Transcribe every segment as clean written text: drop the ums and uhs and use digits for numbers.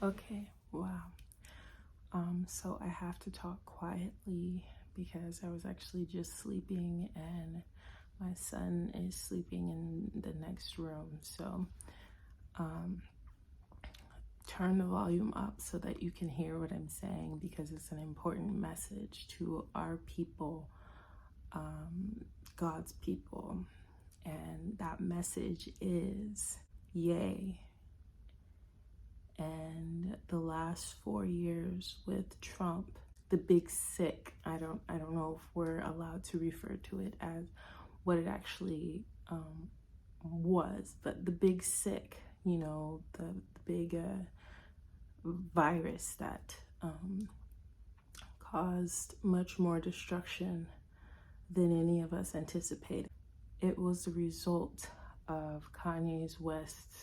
Okay, wow. So I have to talk quietly because I was actually just sleeping and my son is sleeping in the next room. So turn the volume up so that you can hear what I'm saying, because it's an important message to our people, God's people. And that message is yay. And the last 4 years with Trump, the big sick, I don't know if we're allowed to refer to it as what it actually was, but the big sick, the big virus that caused much more destruction than any of us anticipated. It was the result of Kanye's West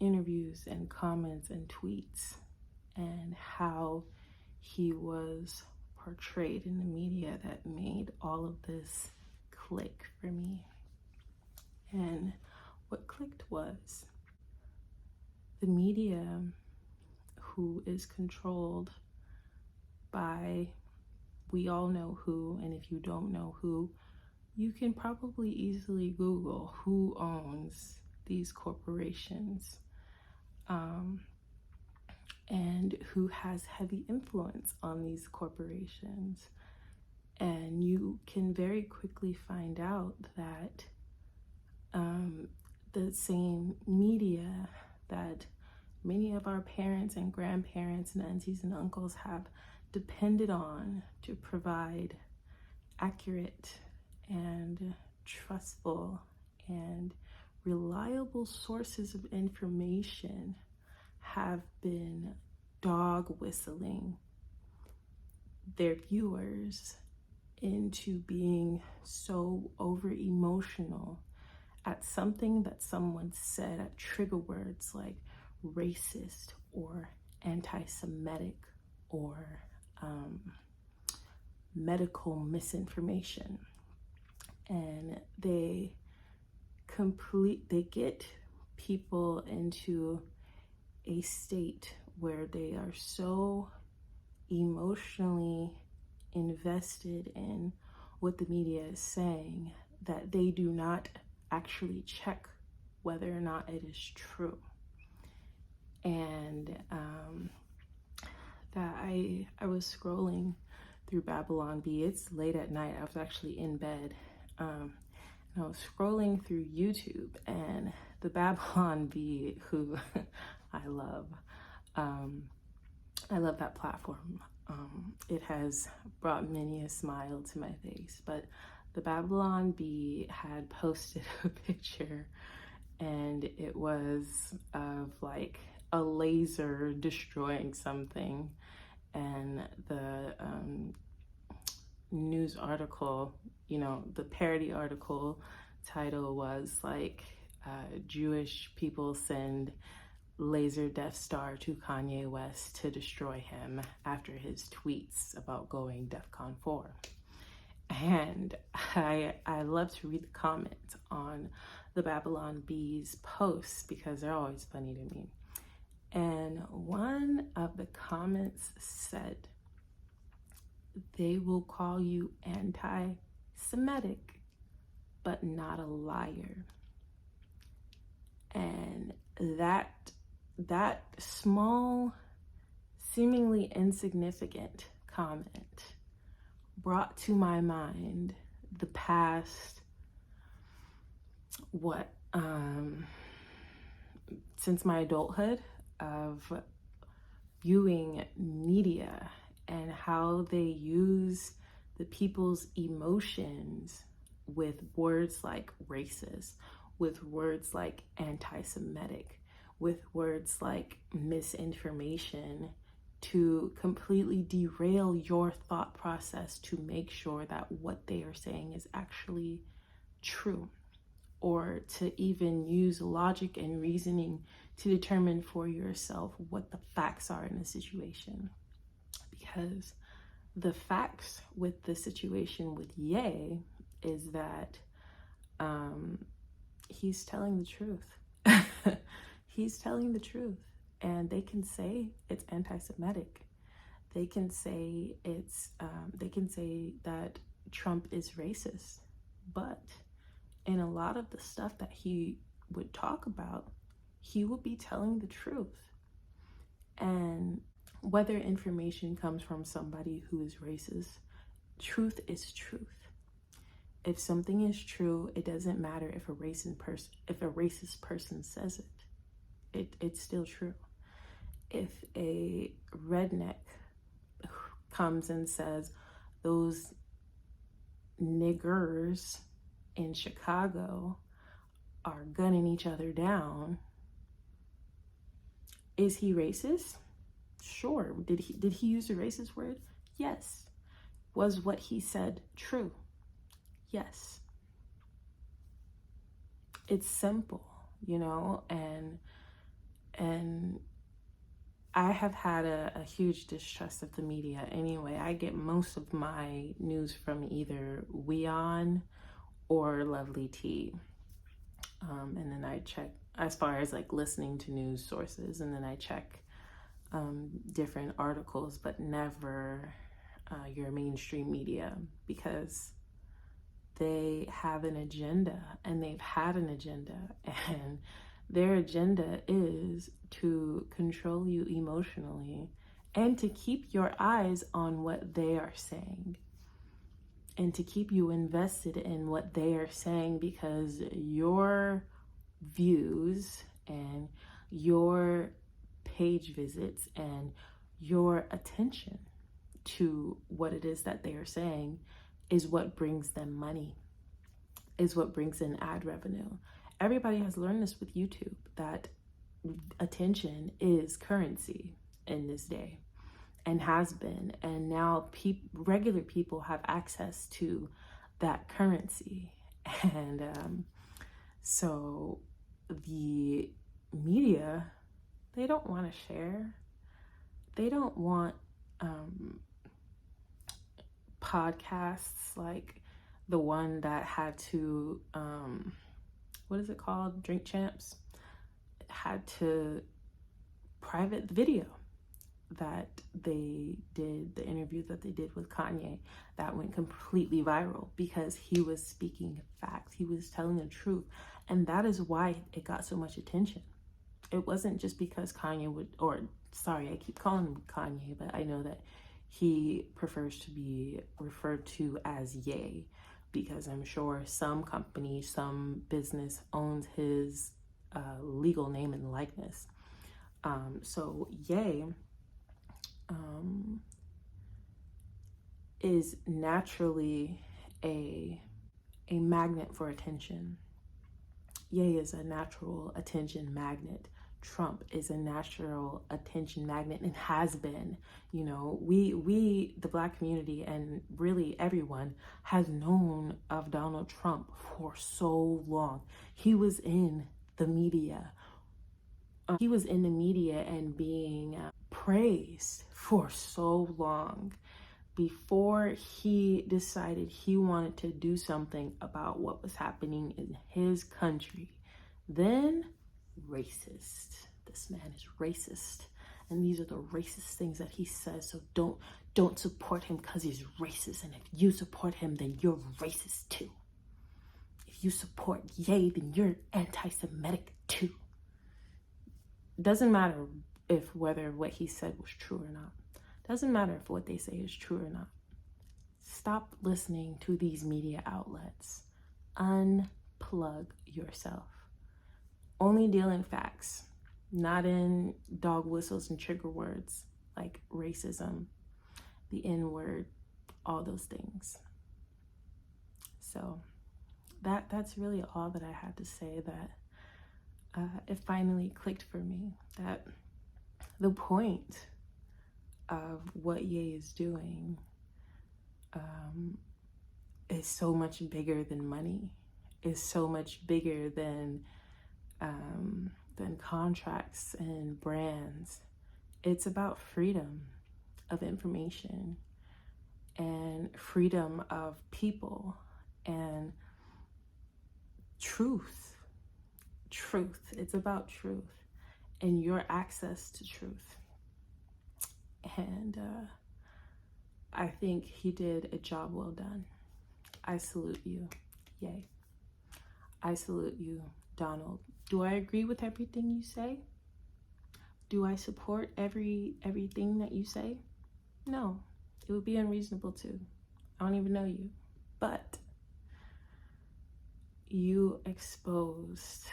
interviews and comments and tweets, and how he was portrayed in the media that made all of this click for me. And what clicked was the media, who is controlled by, we all know who, and if you don't know who, you can probably easily Google who owns these corporations, and who has heavy influence on these corporations. And you can very quickly find out that the same media that many of our parents and grandparents and aunties and uncles have depended on to provide accurate and trustful and reliable sources of information have been dog whistling their viewers into being so over emotional at something that someone said, at trigger words like racist or anti-Semitic or medical misinformation. And they get people into a state where they are so emotionally invested in what the media is saying that they do not actually check whether or not it is true. And that I was scrolling through Babylon Bee. It's late at night. I was actually in bed. And I was scrolling through YouTube, and the Babylon Bee, who I love that platform. It has brought many a smile to my face. But the Babylon Bee had posted a picture, and it was of like a laser destroying something, and the news article, the parody article title was like, Jewish people send laser Death Star to Kanye West to destroy him after his tweets about going DEFCON 4. And I love to read the comments on the Babylon Bee's posts because they're always funny to me. And one of the comments said, they will call you anti-Semitic, but not a liar. And that small, seemingly insignificant comment brought to my mind the past, since my adulthood, of viewing media and how they use the people's emotions with words like racist, with words like anti-Semitic, with words like misinformation, to completely derail your thought process to make sure that what they are saying is actually true, or to even use logic and reasoning to determine for yourself what the facts are in a situation. Because the facts with the situation with Ye is that he's telling the truth. He's telling the truth. and they can say it's anti-Semitic. They can say they can say that Trump is racist, but in a lot of the stuff that he would talk about, he would be telling the truth. And whether information comes from somebody who is racist, truth is truth. If something is true, it doesn't matter if a racist person says it. It's still true. If a redneck comes and says those niggers in Chicago are gunning each other down, is he racist? Sure. Did he use a racist word? Yes. Was what he said true? Yes. It's simple, and I have had a huge distrust of the media anyway. I get most of my news from either Weon or Lovely Tea. And then I check as far as like listening to news sources, and then I check different articles, but never your mainstream media, because they have an agenda, and they've had an agenda, and their agenda is to control you emotionally and to keep your eyes on what they are saying and to keep you invested in what they are saying, because your views and your page visits and your attention to what it is that they are saying is what brings them money, is what brings in ad revenue. Everybody has learned this with YouTube, that attention is currency in this day, and has been. And now regular people have access to that currency. And so the media, they don't want to share. They don't want podcasts like the one that had to, what is it called? Drink Champs had to private video that they did, the interview that they did with Kanye, that went completely viral because he was speaking facts. He was telling the truth. And that is why it got so much attention. It wasn't just because Kanye I keep calling him Kanye, but I know that he prefers to be referred to as Ye, because I'm sure some company, some business owns his legal name and likeness. So Ye is naturally a magnet for attention. Ye is a natural attention magnet. Trump is a natural attention magnet and has been. We the Black community, and really everyone, has known of Donald Trump for so long. He was in the media. He was in the media and being praised for so long before he decided he wanted to do something about what was happening in his country. Then, racist. This man is racist. And these are the racist things that he says. So don't support him because he's racist. And if you support him, then you're racist too. If you support Ye, then you're anti-Semitic too. Doesn't matter whether what he said was true or not. Doesn't matter if what they say is true or not. Stop listening to these media outlets. Unplug yourself. Only deal in facts, not in dog whistles and trigger words like racism, the N-word, all those things. So that's really all that I had to say. That it finally clicked for me that the point of what Ye is doing is so much bigger than money, is so much bigger than contracts and brands. It's about freedom of information and freedom of people and truth. It's about truth. and your access to truth. And I think he did a job well done. I salute you. Yay. I salute you, Donald. Do I agree with everything you say? Do I support everything that you say? No, it would be unreasonable to. I don't even know you. But you exposed,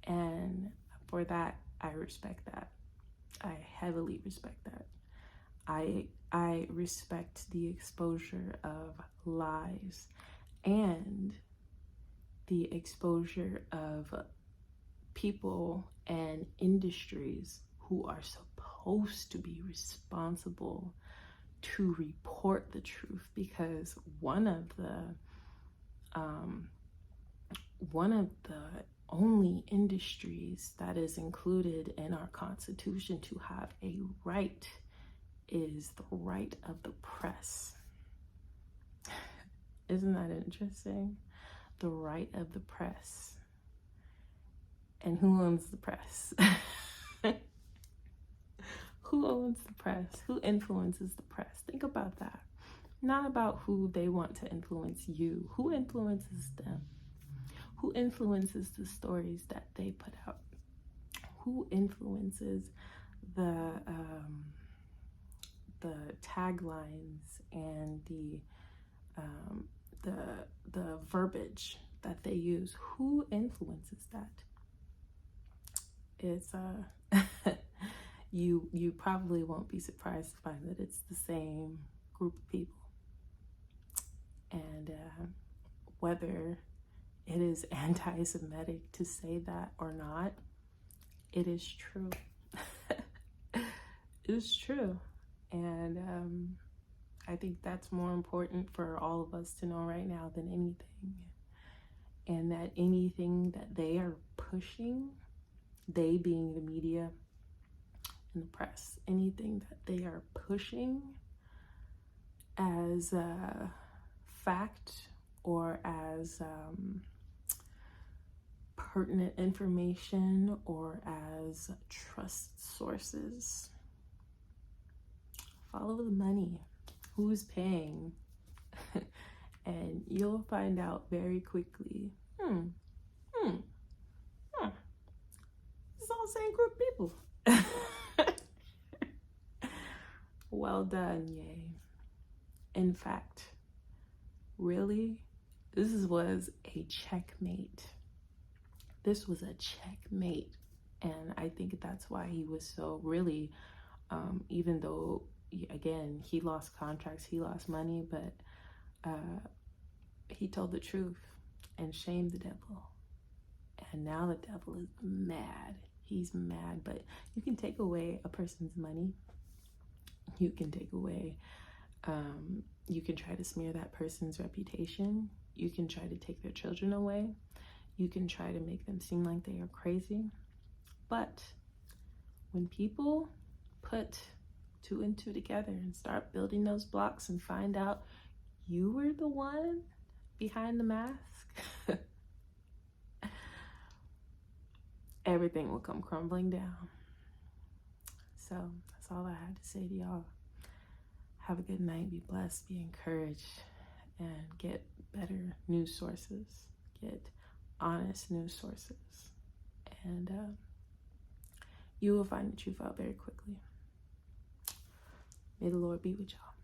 and for that, I respect that. I heavily respect that. I respect the exposure of lies and the exposure of people and industries who are supposed to be responsible to report the truth, because one of the only industries that is included in our Constitution to have a right is the right of the press. Isn't that interesting? The right of the press. And who owns the press? Who owns the press? Who influences the press? Think about that. Not about who they want to influence you. Who influences them? Who influences the stories that they put out? Who influences the taglines and the verbiage that they use? Who influences that? It's you probably won't be surprised to find that it's the same group of people. And whether it is anti-Semitic to say that or not, it is true. It's true. And I think that's more important for all of us to know right now than anything. And that anything that they are pushing, they being the media and the press, anything that they are pushing as fact or as pertinent information or as trust sources, follow the money. Who's paying? And you'll find out very quickly. It's all the same group of people. Well done, yay. In fact, really, this was a checkmate. This was a checkmate. And I think that's why he was so really, even though, again, he lost contracts, he lost money, but he told the truth and shamed the devil. And now the devil is mad. He's mad. But you can take away a person's money. You can take away, you can try to smear that person's reputation. You can try to take their children away. You can try to make them seem like they are crazy. But when people put two and two together and start building those blocks and find out you were the one behind the mask, everything will come crumbling down. So that's all I had to say to y'all. Have a good night. Be blessed. Be encouraged. And get better news sources. Get honest news sources. And you will find the truth out very quickly. May the Lord be with y'all.